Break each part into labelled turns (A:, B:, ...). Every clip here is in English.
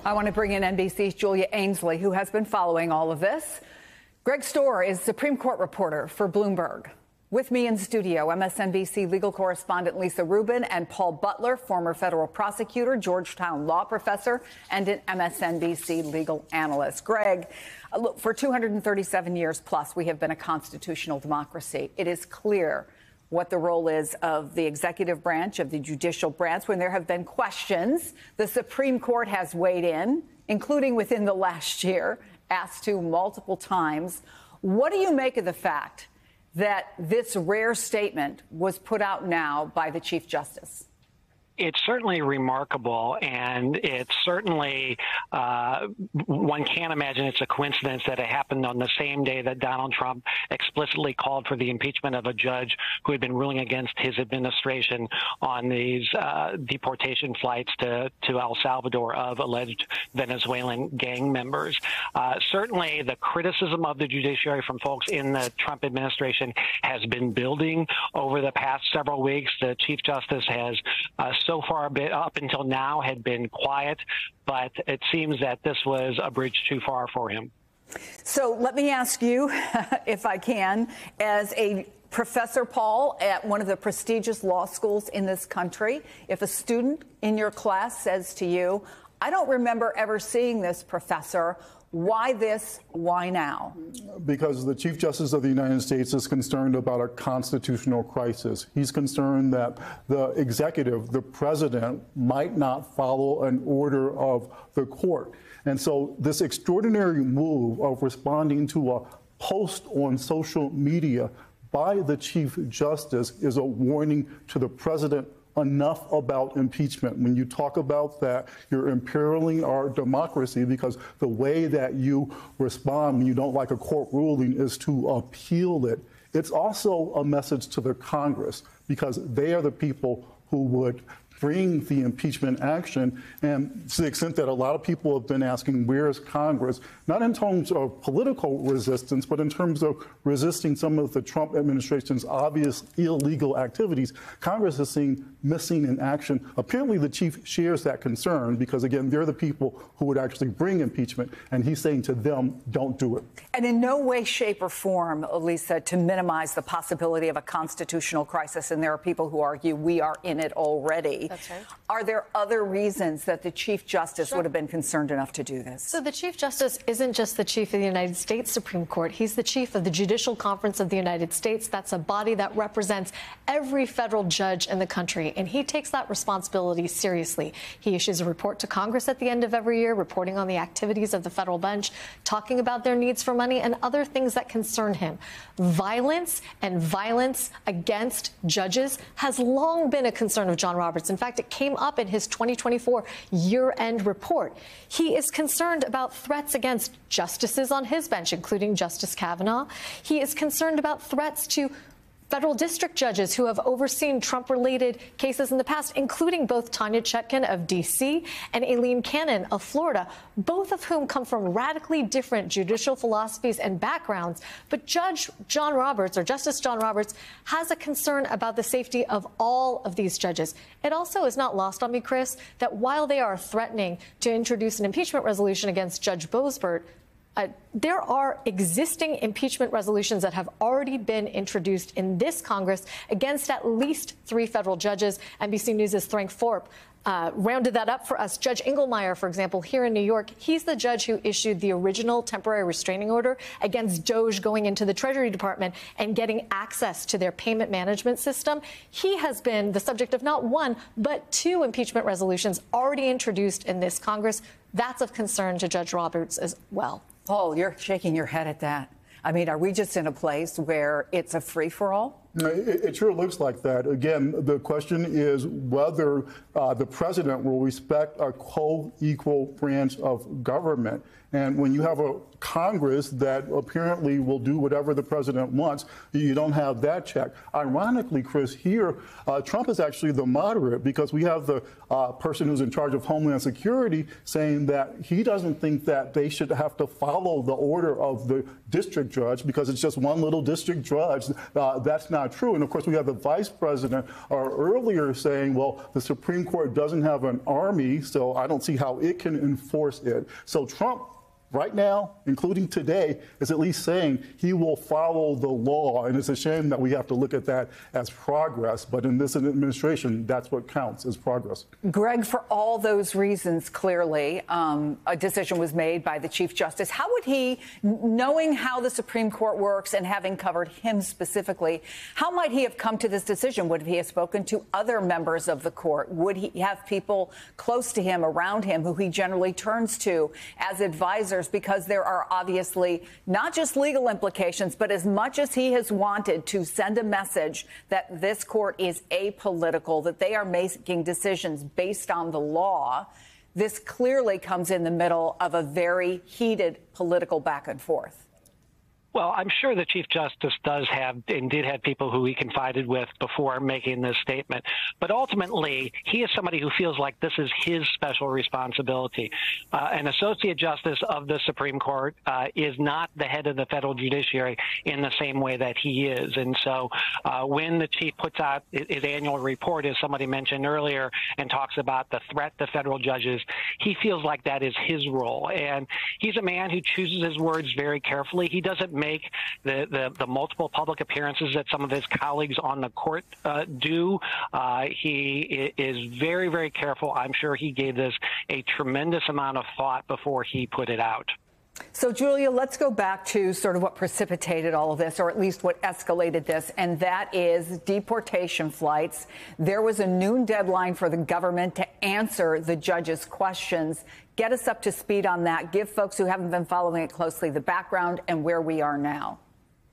A: I want to bring in NBC's Julia Ainsley, who has been following all of this. Greg Stohr is Supreme Court reporter for Bloomberg. With me in studio, MSNBC legal correspondent Lisa Rubin and Paul Butler, former federal prosecutor, Georgetown law professor, and an MSNBC legal analyst. Greg, look, for 237 years plus, we have been a constitutional democracy. It is clear what the role is of the executive branch, of the judicial branch. When there have been questions, the Supreme Court has weighed in, including within the last year, asked to multiple times. What do you make of the fact that this rare statement was put out now by the Chief Justice?
B: It's certainly remarkable, and it's certainly, one can't imagine it's a coincidence that it happened on the same day that Donald Trump explicitly called for the impeachment of a judge who had been ruling against his administration on these deportation flights to El Salvador of alleged Venezuelan gang members. Certainly, the criticism of the judiciary from folks in the Trump administration has been building over the past several weeks. The Chief Justice has so far up until now had been quiet, but it seems that this was a bridge too far for him.
A: So let me ask you, if I can, as a professor, Paul, at one of the prestigious law schools in this country, if a student in your class says to you, "I don't remember ever seeing this, professor. Why this? Why now?"
C: Because the Chief Justice of the United States is concerned about a constitutional crisis. He's concerned that the executive, the president, might not follow an order of the court. And so this extraordinary move of responding to a post on social media by the Chief Justice is a warning to the president. Enough about impeachment. When you talk about that, you're imperiling our democracy, because the way that you respond when you don't like a court ruling is to appeal it. It's also a message to the Congress, because they are the people who would bring the impeachment action. And to the extent that a lot of people have been asking, where is Congress? Not in terms of political resistance, but in terms of resisting some of the Trump administration's obvious illegal activities. Congress is seen missing in action. Apparently, the chief shares that concern, because, again, they're the people who would actually bring impeachment. And he's saying to them, don't do it.
A: And in no way, shape or form, Lisa, to minimize the possibility of a constitutional crisis. And there are people who argue we are in it already.
D: That's right.
A: Are there other reasons that the Chief Justice would have been concerned enough to do this?
D: So the Chief Justice isn't just the chief of the United States Supreme Court. He's the chief of the Judicial Conference of the United States. That's a body that represents every federal judge in the country, and he takes that responsibility seriously. He issues a report to Congress at the end of every year, reporting on the activities of the federal bench, talking about their needs for money and other things that concern him. Violence and violence against judges has long been a concern of John Roberts. In fact, it came up in his 2024 year-end report. He is concerned about threats against justices on his bench, including Justice Kavanaugh. He is concerned about threats to federal district judges who have overseen Trump-related cases in the past, including both Tanya Chutkan of D.C. and Aileen Cannon of Florida, both of whom come from radically different judicial philosophies and backgrounds. But Justice John Roberts has a concern about the safety of all of these judges. It also is not lost on me, Chris, that while they are threatening to introduce an impeachment resolution against Judge Boasberg, there are existing impeachment resolutions that have already been introduced in this Congress against at least 3 federal judges. NBC News' Frank Thorpe rounded that up for us. Judge Engelmeyer, for example, here in New York, he's the judge who issued the original temporary restraining order against Doge going into the Treasury Department and getting access to their payment management system. He has been the subject of not 1, but 2 impeachment resolutions already introduced in this Congress. That's of concern to Judge Roberts as well.
A: Paul, you're shaking your head at that. I mean, are we just in a place where it's a free-for-all?
C: It sure looks like that. Again, the question is whether the president will respect a co-equal branch of government. And when you have a Congress that apparently will do whatever the president wants, you don't have that check. Ironically, Chris, here, Trump is actually the moderate, because we have the person who's in charge of Homeland Security saying that he doesn't think that they should have to follow the order of the district judge because it's just one little district judge. That's not not true. And of course, we have the vice president earlier saying, well, the Supreme Court doesn't have an army, so I don't see how it can enforce it. So Trump, right now, including today, is at least saying he will follow the law. And it's a shame that we have to look at that as progress. But in this administration, that's what counts as progress.
A: Greg, for all those reasons, clearly, a decision was made by the Chief Justice. How would he, knowing how the Supreme Court works and having covered him specifically, how might he have come to this decision? Would he have spoken to other members of the court? Would he have people close to him, around him, who he generally turns to as advisors? Because there are obviously not just legal implications, but as much as he has wanted to send a message that this court is apolitical, that they are making decisions based on the law, this clearly comes in the middle of a very heated political back and forth.
B: Well, I'm sure the Chief Justice does have and did have people who he confided with before making this statement. But ultimately, he is somebody who feels like this is his special responsibility. An Associate Justice of the Supreme Court is not the head of the federal judiciary in the same way that he is. And so when the chief puts out his annual report, as somebody mentioned earlier, and talks about the threat to federal judges, he feels like that is his role. And he's a man who chooses his words very carefully. He doesn't make the multiple public appearances that some of his colleagues on the court do. He is very, very careful. I'm sure he gave this a tremendous amount of thought before he put it out.
A: So, Julia, let's go back to sort of what precipitated all of this, or at least what escalated this, and that is deportation flights. There was a noon deadline for the government to answer the judge's questions. Get us up to speed on that. Give folks who haven't been following it closely the background and where we are now.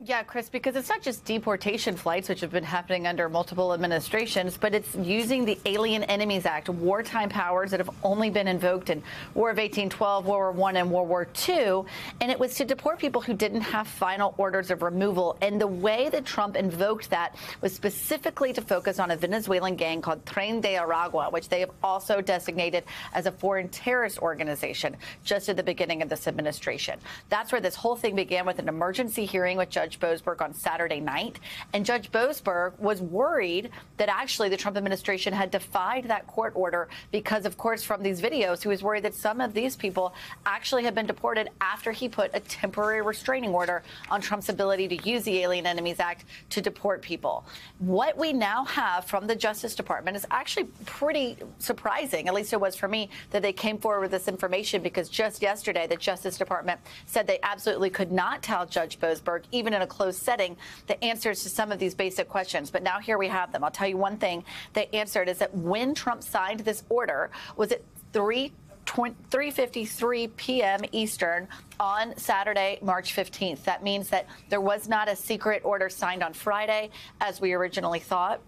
E: Yeah, Chris, because it's not just deportation flights, which have been happening under multiple administrations, but it's using the Alien Enemies Act, wartime powers that have only been invoked in War of 1812, World War I, and World War II. And it was to deport people who didn't have final orders of removal. And the way that Trump invoked that was specifically to focus on a Venezuelan gang called Tren de Aragua, which they have also designated as a foreign terrorist organization just at the beginning of this administration. That's where this whole thing began, with an emergency hearing with Judge Boasberg on Saturday night. And Judge Boasberg was worried that actually the Trump administration had defied that court order because, of course, from these videos, he was worried that some of these people actually had been deported after he put a temporary restraining order on Trump's ability to use the Alien Enemies Act to deport people. What we now have from the Justice Department is actually pretty surprising, at least it was for me, that they came forward with this information, because just yesterday the Justice Department said they absolutely could not tell Judge Boasberg, even in a closed setting, the answers to some of these basic questions. But now here we have them. I'll tell you one thing they answered is that when Trump signed this order was at 3:53 p.m. Eastern on Saturday, March 15th. That means that there was not a secret order signed on Friday, as we originally thought.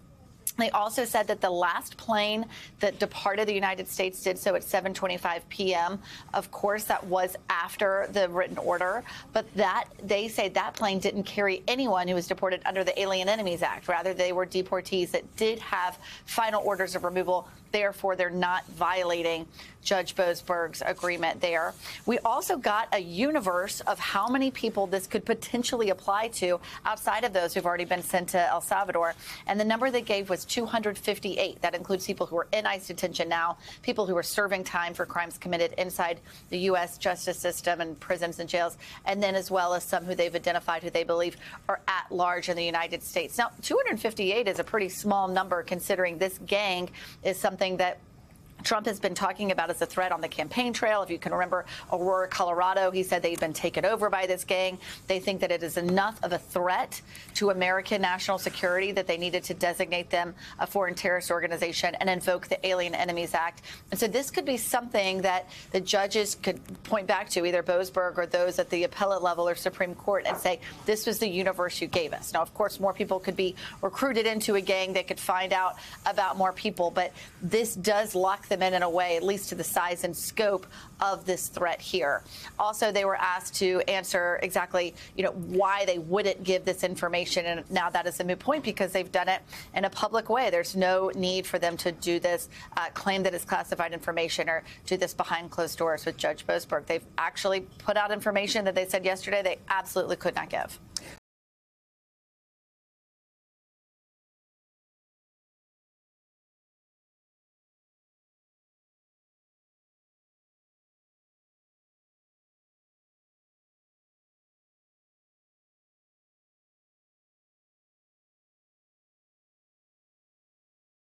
E: They also said that the last plane that departed the United States did so at 7:25 p.m. Of course, that was after the written order, but that they say that plane didn't carry anyone who was deported under the Alien Enemies Act. Rather, they were deportees that did have final orders of removal. Therefore, they're not violating Judge Boasberg's agreement there. We also got a universe of how many people this could potentially apply to outside of those who've already been sent to El Salvador. And the number they gave was 258. That includes people who are in ICE detention now, people who are serving time for crimes committed inside the U.S. justice system and prisons and jails, and then as well as some who they've identified who they believe are at large in the United States. Now, 258 is a pretty small number, considering this gang is something that Trump has been talking about as a threat on the campaign trail. If you can remember Aurora, Colorado, he said they've been taken over by this gang. They think that it is enough of a threat to American national security that they needed to designate them a foreign terrorist organization and invoke the Alien Enemies Act. And so this could be something that the judges could point back to, either Boasberg or those at the appellate level or Supreme Court, and say, this was the universe you gave us. Now, of course, more people could be recruited into a gang. They could find out about more people, but this does lock them in a way, at least to the size and scope of this threat here. Also, they were asked to answer exactly, why they wouldn't give this information. And now that is a moot point, because they've done it in a public way. There's no need for them to do this, claim that it's classified information, or do this behind closed doors with Judge Boasberg. They've actually put out information that they said yesterday they absolutely could not give.